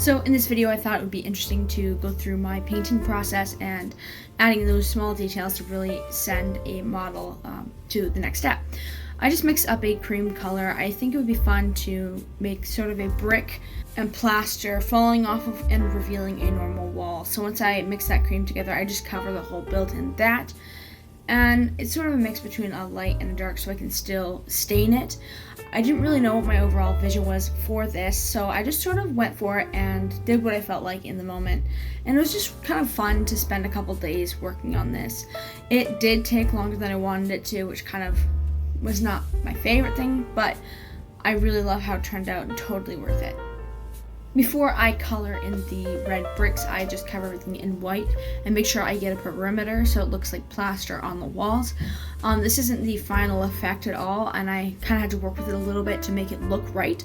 So in this video, I thought it would be interesting to go through my painting process and adding those small details to really send a model to the next step. I just mixed up a cream color. I think it would be fun to make sort of a brick and plaster falling off of and revealing a normal wall. So once I mix that cream together, I just cover the whole build in that. And it's sort of a mix between a light and a dark, so I can still stain it. I didn't really know what my overall vision was for this, so I just sort of went for it and did what I felt like in the moment. And it was just kind of fun to spend a couple days working on this. It did take longer than I wanted it to, which kind of was not my favorite thing, but I really love how it turned out and totally worth it. Before I color in the red bricks, I just cover everything in white and make sure I get a perimeter so it looks like plaster on the walls. This isn't the final effect at all, and I kind of had to work with it a little bit to make it look right,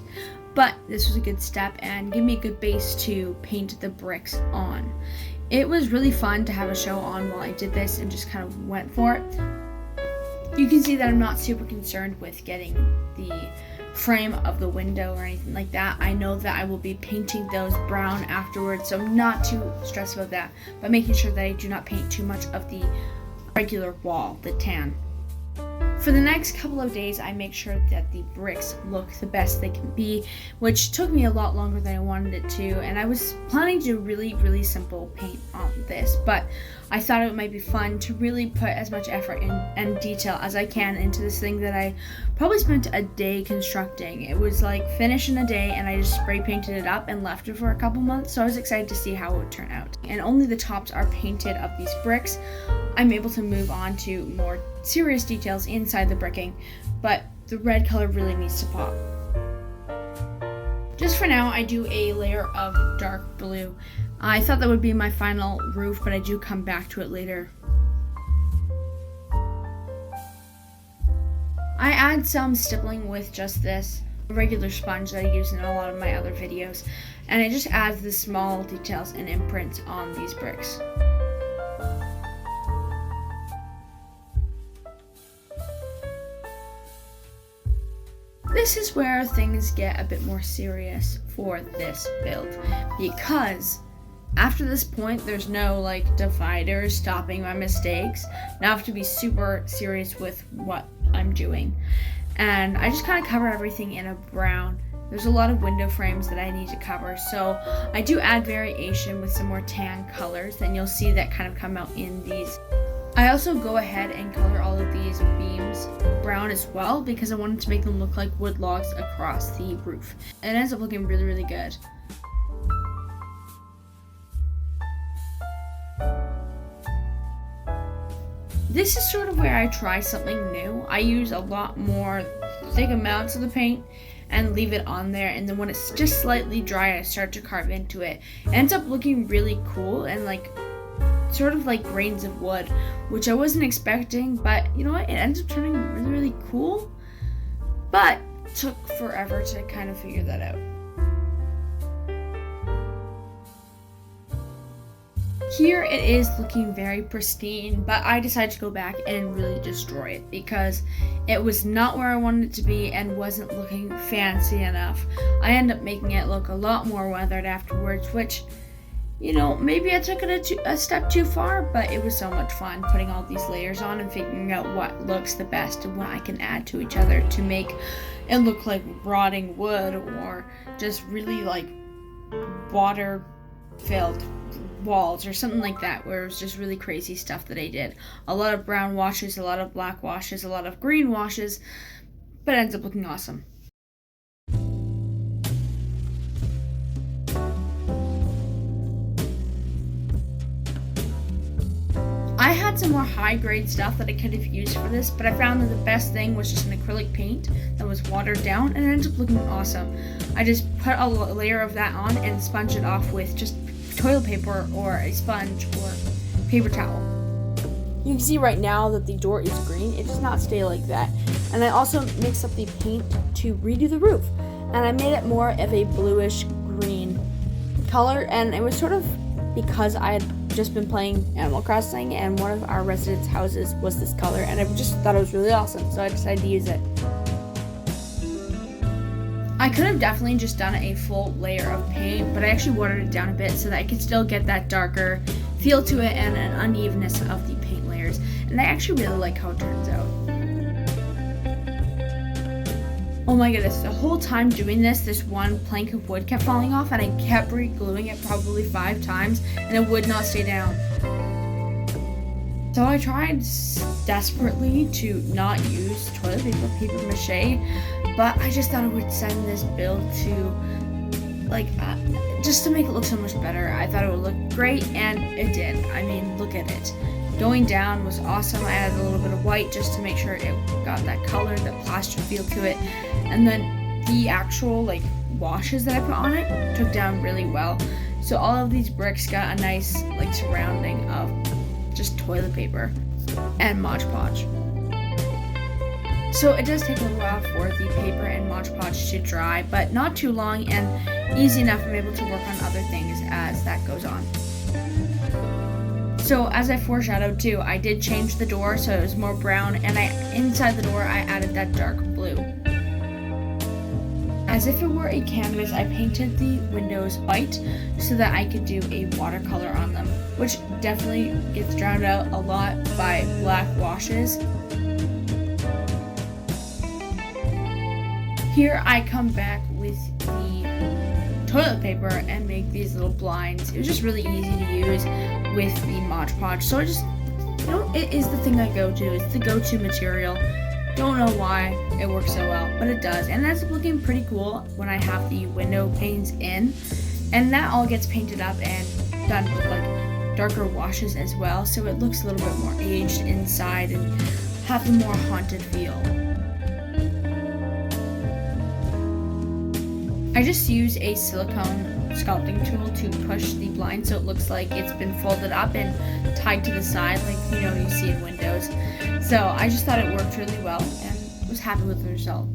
but this was a good step and gave me a good base to paint the bricks on. It was really fun to have a show on while I did this and just kind of went for it. You can see that I'm not super concerned with getting the frame of the window or anything like that. I know that I will be painting those brown afterwards, so I'm not too stressed about that, but making sure that I do not paint too much of the regular wall, the tan. For the next couple of days, I make sure that the bricks look the best they can be, which took me a lot longer than I wanted it to, and I was planning to do really simple paint on this, but I thought it might be fun to really put as much effort and detail as I can into this thing that I probably spent a day constructing. It was like finished in a day, and I just spray painted it up and left it for a couple months, so I was excited to see how it would turn out. And only the tops are painted of these bricks. I'm able to move on to more serious details inside the bricking, but the red color really needs to pop. Just for now, I do a layer of dark blue. I thought that would be my final roof, but I do come back to it later. I add some stippling with just this regular sponge that I use in a lot of my other videos, and it just adds the small details and imprints on these bricks. This is where things get a bit more serious for this build, because after this point there's no like dividers stopping my mistakes. Now I have to be super serious with what I'm doing, and I just kind of cover everything in a brown. There's a lot of window frames that I need to cover, so I do add variation with some more tan colors, and you'll see that kind of come out in these. I also go ahead and color all of these beams brown as well, because I wanted to make them look like wood logs across the roof. It ends up looking really good. This is sort of where I try something new. I use a lot more thick amounts of the paint and leave it on there, and then when it's just slightly dry, I start to carve into it. It ends up looking really cool and like sort of like grains of wood, which I wasn't expecting, but you know what, it ends up turning really cool, but took forever to kind of figure that out. Here it is looking very pristine, but I decided to go back and really destroy it because it was not where I wanted it to be and wasn't looking fancy enough. I ended up making it look a lot more weathered afterwards, which, you know, maybe I took it a step too far, but it was so much fun putting all these layers on and figuring out what looks the best and what I can add to each other to make it look like rotting wood or just really like water-filled walls or something like that, where it was just really crazy stuff that I did. A lot of brown washes, a lot of black washes, a lot of green washes, but it ends up looking awesome. I had some more high-grade stuff that I could have used for this, but I found that the best thing was just an acrylic paint that was watered down, and it ended up looking awesome. I just put a layer of that on and sponged it off with just toilet paper or a sponge or paper towel. You can see right now that the door is green. It does not stay like that. And I also mixed up the paint to redo the roof, and I made it more of a bluish green color, and it was sort of because I had just been playing Animal Crossing, and one of our residents' houses was this color, and I just thought it was really awesome, so I decided to use it. I could have definitely just done a full layer of paint, but I actually watered it down a bit so that I could still get that darker feel to it and an unevenness of the paint layers. And I actually really like how it turns out. Oh my goodness, the whole time doing this one plank of wood kept falling off, and I kept re-gluing it probably 5 times and it would not stay down. So I tried desperately to not use toilet paper mache, but I just thought it would send this build to, like, just to make it look so much better. I thought it would look great, and it did. I mean, look at it. Going down was awesome. I added a little bit of white just to make sure it got that color, that plaster feel to it. And then the actual, like, washes that I put on it took down really well. So all of these bricks got a nice, like, surrounding of just toilet paper and Mod Podge. So it does take a little while for the paper and Mod Podge to dry, but not too long, and easy enough I'm able to work on other things as that goes on. So as I foreshadowed too, I did change the door so it was more brown, and inside the door I added that dark blue. As if it were a canvas, I painted the windows white so that I could do a watercolor on them, which definitely gets drowned out a lot by black washes. Here I come back with the toilet paper and make these little blinds. It was just really easy to use with the Mod Podge. So I just, it is the thing I go to. It's the go-to material. Don't know why it works so well, but it does. And it ends up looking pretty cool when I have the window panes in. And that all gets painted up and done with like darker washes as well. So it looks a little bit more aged inside and have a more haunted feel. I just use a silicone sculpting tool to push the blind so it looks like it's been folded up and tied to the side like you see in windows. So I just thought it worked really well and was happy with the result.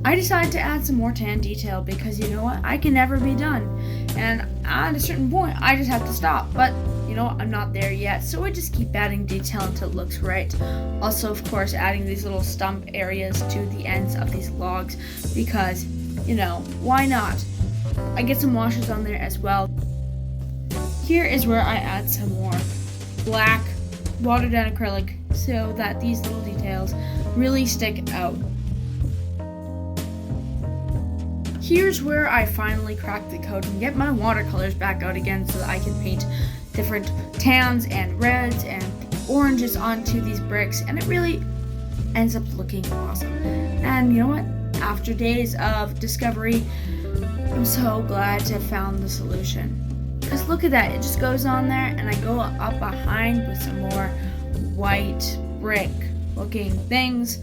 I decided to add some more tan detail because you know what, I can never be done, and at a certain point I just have to stop, but I'm not there yet, so I just keep adding detail until it looks right. Also, of course, adding these little stump areas to the ends of these logs because, why not? I get some washes on there as well. Here is where I add some more black watered down acrylic so that these little details really stick out. Here's where I finally crack the code and get my watercolors back out again so that I can paint different tans and reds and oranges onto these bricks, and it really ends up looking awesome. And you know what? After days of discovery, I'm so glad to have found the solution. Because look at that, it just goes on there, and I go up behind with some more white brick looking things,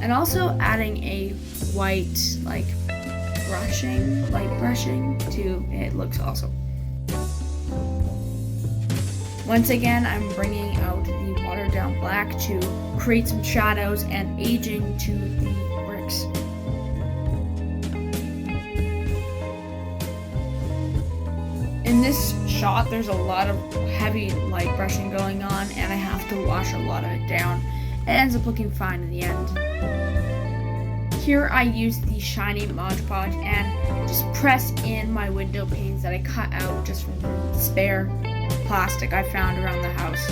and also adding a white light brushing to it. Looks awesome. Once again, I'm bringing out the watered down black to create some shadows and aging to the bricks. In this shot, there's a lot of heavy light brushing going on, and I have to wash a lot of it down. It ends up looking fine in the end. Here I use the shiny Mod Podge and just press in my window panes that I cut out just from the spare plastic I found around the house.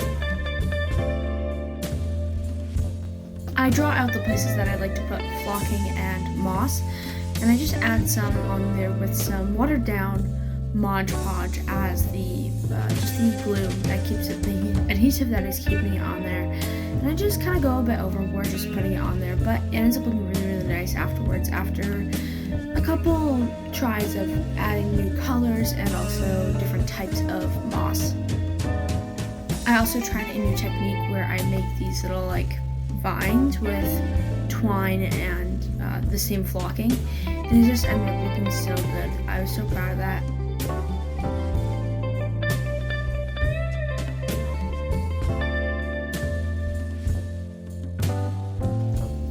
I draw out the places that I'd like to put flocking and moss, and I just add some on there with some watered down Mod Podge as the just the glue that keeps it, the adhesive that is keeping it on there. And I just kind of go a bit overboard just putting it on there, but it ends up looking really, really nice afterwards after a couple tries of adding new colors and also different types of moss. I also tried a new technique where I make these little vines with twine and the same flocking, and it just ended up looking so good. I was so proud of that.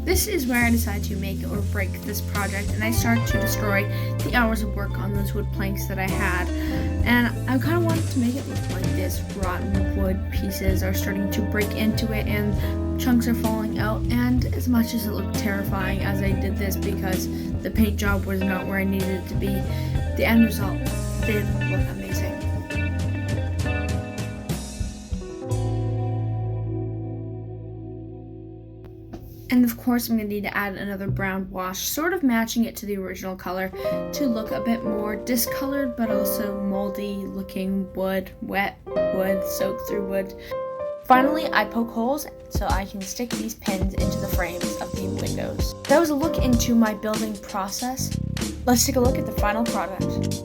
This is where I decide to make or break this project, and I start to destroy the hours of work on those wood planks that I had. And I kind of wanted to make it look like this. Rotten wood pieces are starting to break into it and chunks are falling out, and as much as it looked terrifying as I did this because the paint job was not where I needed it to be, the end result did look amazing. And of course I'm going to need to add another brown wash, sort of matching it to the original color to look a bit more discolored but also moldy looking wood, wet wood, soaked through wood. Finally, I poke holes so I can stick these pins into the frames of the windows. That was a look into my building process. Let's take a look at the final product.